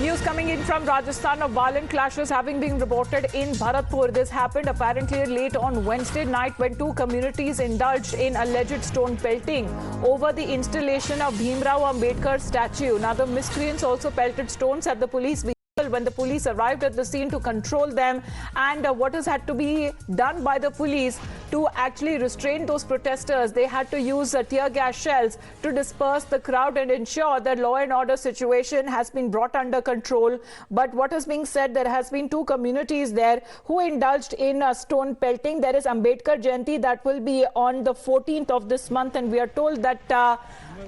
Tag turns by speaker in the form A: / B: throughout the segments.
A: News coming in from Rajasthan of violent clashes having been reported in Bharatpur. This happened apparently late on Wednesday night when two communities indulged in alleged stone pelting over the installation of Bhimrao Ambedkar statue. Now the miscreants also pelted stones at the police vehicle when the police arrived at the scene to control them, and what has had to be done by the police to actually restrain those protesters. They had to use tear gas shells to disperse the crowd and ensure that law and order situation has been brought under control. But what is being said, there has been two communities there who indulged in stone pelting. There is Ambedkar Jayanti that will be on the 14th of this month, and we are told that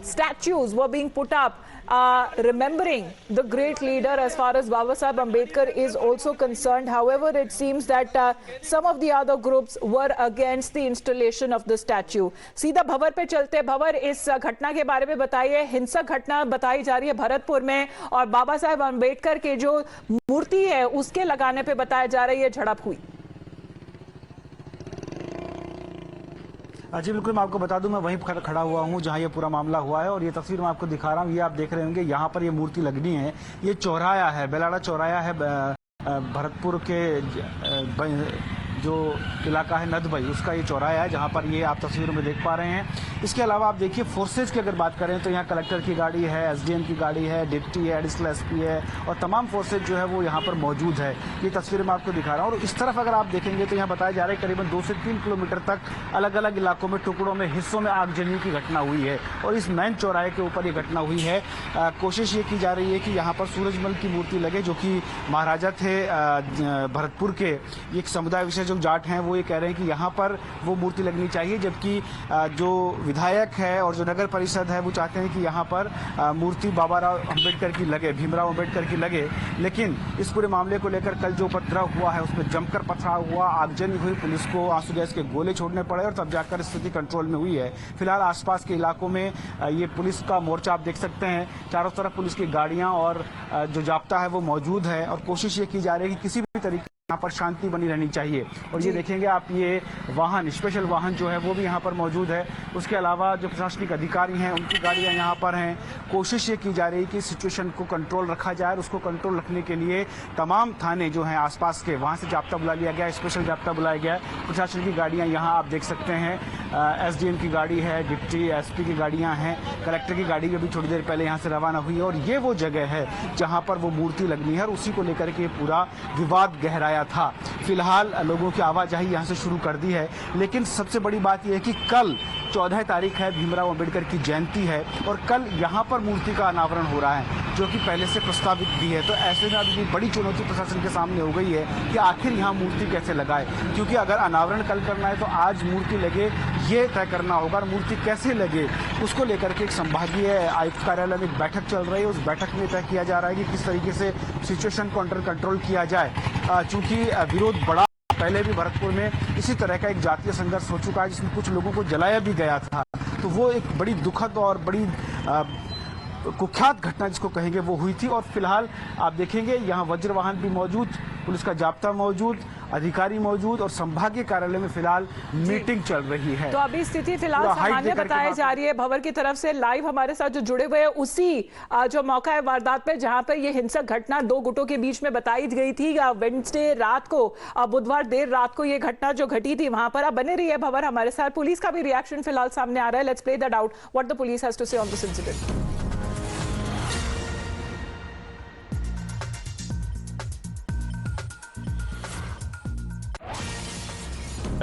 A: statues were being put up remembering the great leader as far as Baba Saheb Ambedkar is also concerned. However, it seems that some of the other groups were against the installation of the statue. सीधा भंवर पे चलते। भंवर, इस घटना के बारे में बताइए। हिंसक घटना बताई जा रही है भरतपुर में, और बाबा साहेब अम्बेडकर के जो मूर्ति है उसके लगाने पे बताया जा रहा है ये झड़प हुई।
B: जी बिल्कुल, मैं आपको बता दूं, मैं वहीं खड़ा हुआ हूं जहां ये पूरा मामला हुआ है, और ये तस्वीर मैं आपको दिखा रहा हूं। ये आप देख रहे होंगे, यहां पर ये मूर्ति लगनी है। ये चौराया है, बेलाड़ा चौराया है भरतपुर के जो इलाका है नदबई, उसका ये चौराया है जहां पर ये आप तस्वीरों में देख पा रहे हैं। इसके अलावा आप देखिए फोर्सेज की अगर बात करें तो यहाँ कलेक्टर की गाड़ी है, एसडीएम की गाड़ी है, डिप्टी है, एडिशनल एसपी है, और तमाम फोर्सेज जो है वो यहाँ पर मौजूद है। ये तस्वीर मैं आपको दिखा रहा हूँ। और इस तरफ अगर आप देखेंगे तो यहाँ बताया जा रहा है करीबन 2 से 3 किलोमीटर तक अलग अलग इलाकों में टुकड़ों में हिस्सों में आगजनी की घटना हुई है, और इस मेन चौराहे के ऊपर ये घटना हुई है। कोशिश ये की जा रही है कि यहाँ पर सूरजमल की मूर्ति लगे, जो कि महाराजा थे भरतपुर के। एक समुदाय विशेष जाट हैं, वो ये कह रहे हैं कि यहाँ पर वो मूर्ति लगनी चाहिए, जबकि जो विधायक है और जो नगर परिषद है वो चाहते हैं कि यहाँ पर मूर्ति बाबा अम्बेडकर की लगे, भीमराव अम्बेडकर की लगे। लेकिन इस पूरे मामले को लेकर कल जो उपद्रव हुआ है उसमें जमकर पथराव हुआ, आगजनी हुई, पुलिस को आंसू गैस के गोले छोड़ने पड़े, और तब जाकर स्थिति कंट्रोल में हुई है। फिलहाल आसपास के इलाकों में ये पुलिस का मोर्चा आप देख सकते हैं, चारों तरफ पुलिस की गाड़ियां और जो जाब्ता है वो मौजूद है, और कोशिश ये की जा रही है कि किसी भी तरीके यहाँ पर शांति बनी रहनी चाहिए। और ये देखेंगे आप, ये वाहन, स्पेशल वाहन जो है वो भी यहाँ पर मौजूद है। उसके अलावा जो प्रशासनिक अधिकारी हैं उनकी गाड़ियाँ यहाँ पर हैं। कोशिश ये की जा रही है कि सिचुएशन को कंट्रोल रखा जाए, और उसको कंट्रोल रखने के लिए तमाम थाने जो हैं आसपास के, वहाँ से जाब्ता बुला लिया गया, स्पेशल जाब्ता बुलाया गया है। प्रशासन की गाड़ियाँ यहाँ आप देख सकते हैं, एसडीएम की गाड़ी है, डिप्टी एसपी की गाड़ियाँ हैं, कलेक्टर की गाड़ी अभी थोड़ी देर पहले यहाँ से रवाना हुई है। और ये वो जगह है जहाँ पर वो मूर्ति लगनी है, और उसी को लेकर के पूरा विवाद गहराया था। फिलहाल लोगों की आवाजाही यहां से शुरू कर दी है, लेकिन सबसे बड़ी बात यह है कि कल 14 तारीख है, भीमराव अंबेडकर की जयंती है, और कल यहां पर मूर्ति का अनावरण हो रहा है, जो कि पहले से प्रस्तावित भी है। तो ऐसे में अभी बड़ी चुनौती प्रशासन के सामने हो गई है कि आखिर यहां मूर्ति कैसे लगाए, क्योंकि अगर अनावरण कल करना है तो आज मूर्ति लगे ये तय करना होगा, और मूर्ति कैसे लगे उसको लेकर के एक संभागीय आयुक्त कार्यालय में एक बैठक चल रही है। उस बैठक में तय किया जा रहा है कि किस तरीके से सिचुएशन को अंडर कंट्रोल किया जाए, चूंकि विरोध बड़ा, पहले भी भरतपुर में इसी तरह का एक जातीय संघर्ष हो चुका है जिसमें कुछ लोगों को जलाया भी गया था। तो वो एक बड़ी दुखद और बड़ी कुख्यात घटना जिसको कहेंगे वो हुई थी। और फिलहाल आप देखेंगे यहाँ वज्र वाहन भी मौजूद, पुलिस का जाब्ता मौजूद, अधिकारी मौजूद, और संभागीय कार्यालय में फिलहाल मीटिंग चल रही है।
A: तो अभी स्थिति फिलहाल सामान्य बताई जा रही है। भंवर की तरफ से लाइव हमारे साथ जो जुड़े हुए हैं, उसी जो मौका है वारदात पे जहां पर ये हिंसक घटना दो गुटों के बीच में बताई गई थी वेडनेसडे रात को, बुधवार देर रात को ये घटना जो घटी थी, वहां पर अब बने रही है भंवर हमारे साथ। पुलिस का भी रिएक्शन फिलहाल सामने आ रहा है। Let's play that out, what the police has to say on this incident.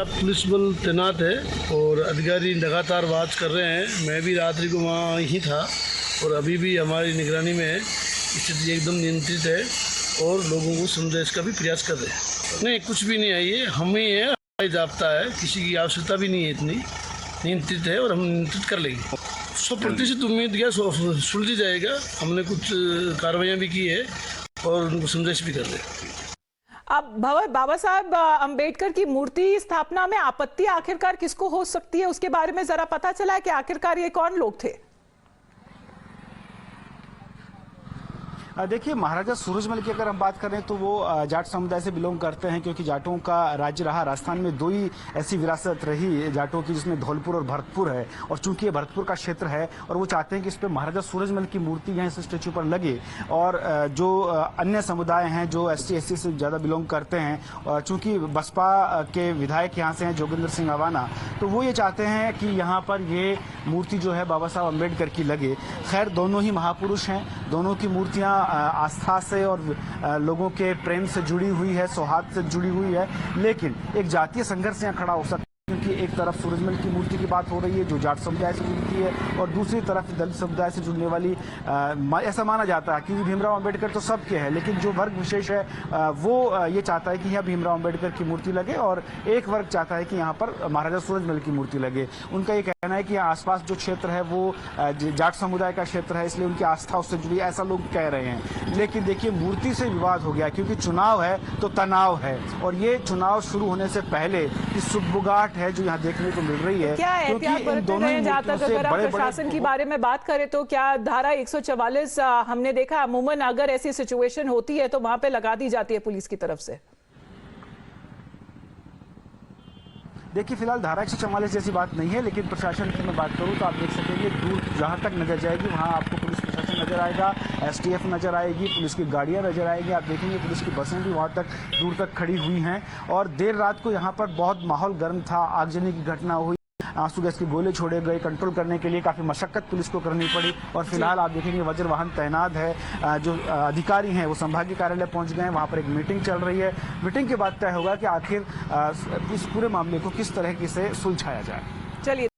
C: अब पुलिस बल तैनात है और अधिकारी लगातार वाच कर रहे हैं। मैं भी रात्रि को वहाँ ही था, और अभी भी हमारी निगरानी में है। स्थिति एकदम नियंत्रित है, और लोगों को समझाने का भी प्रयास कर रहे हैं। नहीं, कुछ भी नहीं आई है, हम ही है, हमारी जाब्ता है, किसी की आवश्यकता भी नहीं है, इतनी नियंत्रित है, और हम नियंत्रित कर लेंगे। 100% उम्मीद क्या सुलझ जाएगा। हमने कुछ कार्रवाइयाँ भी की है और उनको समझाइश भी कर रहे हैं।
A: अब भंवर, बाबा साहब अंबेडकर की मूर्ति स्थापना में आपत्ति आखिरकार किसको हो सकती है, उसके बारे में जरा पता चला है कि आखिरकार ये कौन लोग थे?
B: देखिए, महाराजा सूरजमल की अगर हम बात करें तो वो जाट समुदाय से बिलोंग करते हैं, क्योंकि जाटों का राज्य रहा। राजस्थान में दो ही ऐसी विरासत रही जाटों की, जिसमें धौलपुर और भरतपुर है। और चूंकि ये भरतपुर का क्षेत्र है और वो चाहते हैं कि इस पर महाराजा सूरजमल की मूर्ति यहाँ इस स्टेच्यू पर लगे। और जो अन्य समुदाय हैं जो ST SC से ज़्यादा बिलोंग करते हैं, चूंकि बसपा के विधायक यहाँ से हैं जोगिंदर सिंह अवाना, तो वो ये चाहते हैं कि यहाँ पर ये मूर्ति जो है बाबा साहब अम्बेडकर की लगे। खैर, दोनों ही महापुरुष हैं, दोनों की मूर्तियाँ आस्था से और लोगों के प्रेम से जुड़ी हुई है, सौहार्द से जुड़ी हुई है। लेकिन एक जातीय संघर्ष यहाँ खड़ा हो सकता है, क्योंकि एक तरफ सूरजमल की मूर्ति की बात हो रही है जो जाट समुदाय से जुड़ती है, और दूसरी तरफ दलित समुदाय से जुड़ने वाली ऐसा माना जाता है, क्योंकि भीमराव अंबेडकर तो सबके हैं, लेकिन जो वर्ग विशेष है वो ये चाहता है कि यहाँ भीमराव अंबेडकर की मूर्ति लगे, और एक वर्ग चाहता है कि यहाँ पर महाराजा सूरजमल की मूर्ति लगे। उनका ये कहना है कि यहाँ आसपास जो क्षेत्र है वो जाट समुदाय का क्षेत्र है, इसलिए उनकी आस्था उससे जुड़ी, ऐसा लोग कह रहे हैं। लेकिन देखिए, मूर्ति से विवाद हो गया, क्योंकि चुनाव है तो तनाव है, और ये चुनाव शुरू होने से पहले की सुगबुगाहट है जो यहाँ देखने को मिल रही है।
A: क्या एहतियात बरतते गए? जहाँ तक अगर आप प्रशासन की बारे में बात करें तो क्या धारा 144 हमने देखा अमूमन अगर ऐसी सिचुएशन होती है तो वहां पे लगा दी जाती है पुलिस की तरफ से?
B: देखिए, फिलहाल धारा 144 जैसी बात नहीं है, लेकिन प्रशासन की मैं बात करूं तो आप देख सकेंगे दूर जहां तक नजर जाएगी वहां आपको पुलिस प्रशासन नजर आएगा, STF नजर आएगी, पुलिस की गाड़ियां नजर आएगी। आप देखेंगे पुलिस की बसें भी वहां तक दूर तक खड़ी हुई हैं। और देर रात को यहाँ पर बहुत माहौल गर्म था, आगजनी की घटना हुई, आंसू गैस के गोले छोड़े गए, कंट्रोल करने के लिए काफ़ी मशक्कत पुलिस को करनी पड़ी। और फिलहाल आप देखेंगे वज्र वाहन तैनात है, जो अधिकारी हैं वो संभागीय कार्यालय पहुंच गए हैं, वहां पर एक मीटिंग चल रही है। मीटिंग के बाद तय होगा कि आखिर इस पूरे मामले को किस तरह से सुलझाया जाए।
A: चलिए।